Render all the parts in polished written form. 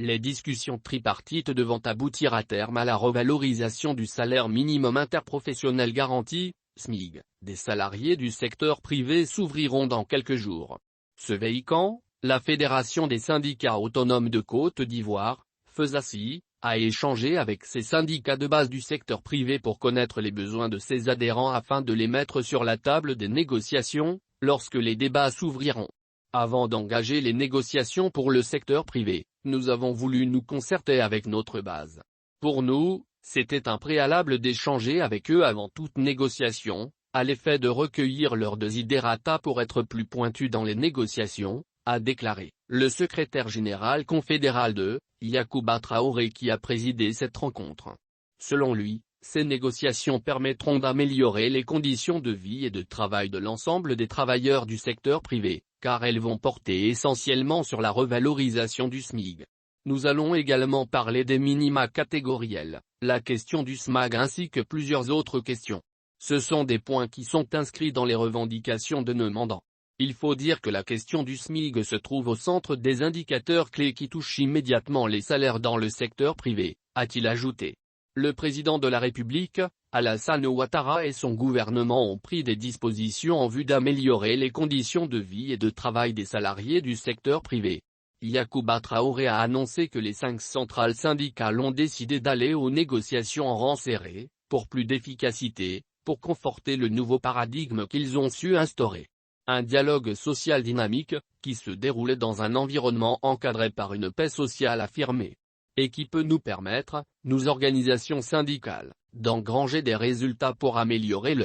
les discussions tripartites devant aboutir à terme à la revalorisation du salaire minimum interprofessionnel garanti, SMIG, des salariés du secteur privé s'ouvriront dans quelques jours. Ce week-end, la Fédération des syndicats autonomes de Côte d'Ivoire, FESACI, a échangé avec ses syndicats de base du secteur privé pour connaître les besoins de ses adhérents afin de les mettre sur la table des négociations, lorsque les débats s'ouvriront. Avant d'engager les négociations pour le secteur privé, nous avons voulu nous concerter avec notre base. Pour nous, c'était un préalable d'échanger avec eux avant toute négociation, à l'effet de recueillir leurs desiderata pour être plus pointus dans les négociations, a déclaré le secrétaire général confédéral de Yacouba Traoré qui a présidé cette rencontre. Selon lui, ces négociations permettront d'améliorer les conditions de vie et de travail de l'ensemble des travailleurs du secteur privé, car elles vont porter essentiellement sur la revalorisation du SMIG. Nous allons également parler des minima catégoriels, la question du SMAG ainsi que plusieurs autres questions. Ce sont des points qui sont inscrits dans les revendications de nos mandants. Il faut dire que la question du SMIG se trouve au centre des indicateurs clés qui touchent immédiatement les salaires dans le secteur privé, a-t-il ajouté. Le président de la République, Alassane Ouattara et son gouvernement ont pris des dispositions en vue d'améliorer les conditions de vie et de travail des salariés du secteur privé. Yacouba Traoré a annoncé que les 5 centrales syndicales ont décidé d'aller aux négociations en rang serré, pour plus d'efficacité, pour conforter le nouveau paradigme qu'ils ont su instaurer. Un dialogue social dynamique, qui se déroulait dans un environnement encadré par une paix sociale affirmée. Et qui peut nous permettre, nous organisations syndicales, d'engranger des résultats pour améliorer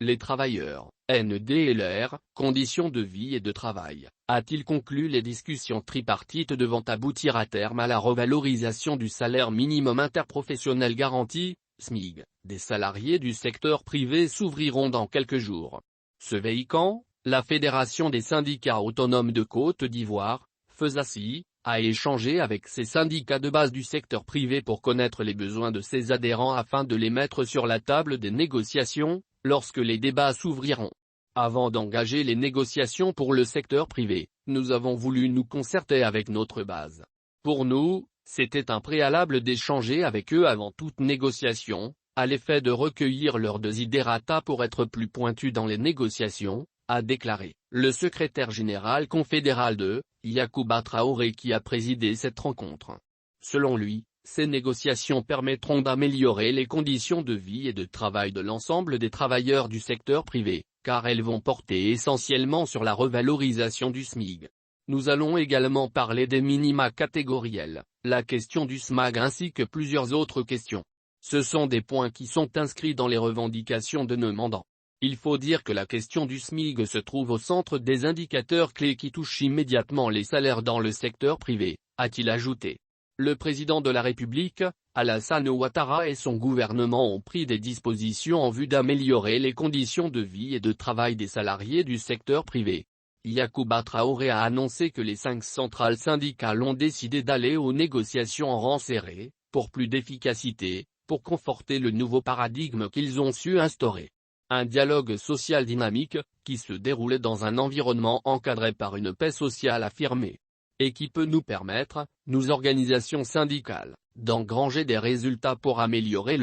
les travailleurs, NDLR, conditions de vie et de travail, a-t-il conclu. Les discussions tripartites devant aboutir à terme à la revalorisation du salaire minimum interprofessionnel garanti, SMIG, des salariés du secteur privé s'ouvriront dans quelques jours. Ce week-end, la Fédération des syndicats autonomes de Côte d'Ivoire, FESACI, a échangé avec ses syndicats de base du secteur privé pour connaître les besoins de ses adhérents afin de les mettre sur la table des négociations, lorsque les débats s'ouvriront. Avant d'engager les négociations pour le secteur privé, nous avons voulu nous concerter avec notre base. Pour nous, c'était un préalable d'échanger avec eux avant toute négociation, à l'effet de recueillir leurs desiderata pour être plus pointus dans les négociations, a déclaré le secrétaire général confédéral de Yacouba Traoré qui a présidé cette rencontre. Selon lui, ces négociations permettront d'améliorer les conditions de vie et de travail de l'ensemble des travailleurs du secteur privé, car elles vont porter essentiellement sur la revalorisation du SMIG. Nous allons également parler des minima catégoriels, la question du SMAG ainsi que plusieurs autres questions. Ce sont des points qui sont inscrits dans les revendications de nos mandants. Il faut dire que la question du SMIG se trouve au centre des indicateurs clés qui touchent immédiatement les salaires dans le secteur privé, a-t-il ajouté. Le président de la République, Alassane Ouattara et son gouvernement ont pris des dispositions en vue d'améliorer les conditions de vie et de travail des salariés du secteur privé. Yacouba Traoré a annoncé que les 5 centrales syndicales ont décidé d'aller aux négociations en rang serré, pour plus d'efficacité, pour conforter le nouveau paradigme qu'ils ont su instaurer. Un dialogue social dynamique, qui se déroulait dans un environnement encadré par une paix sociale affirmée. Et qui peut nous permettre, nous organisations syndicales, d'engranger des résultats pour améliorer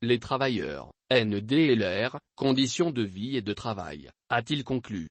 les travailleurs, NDLR, conditions de vie et de travail, a-t-il conclu.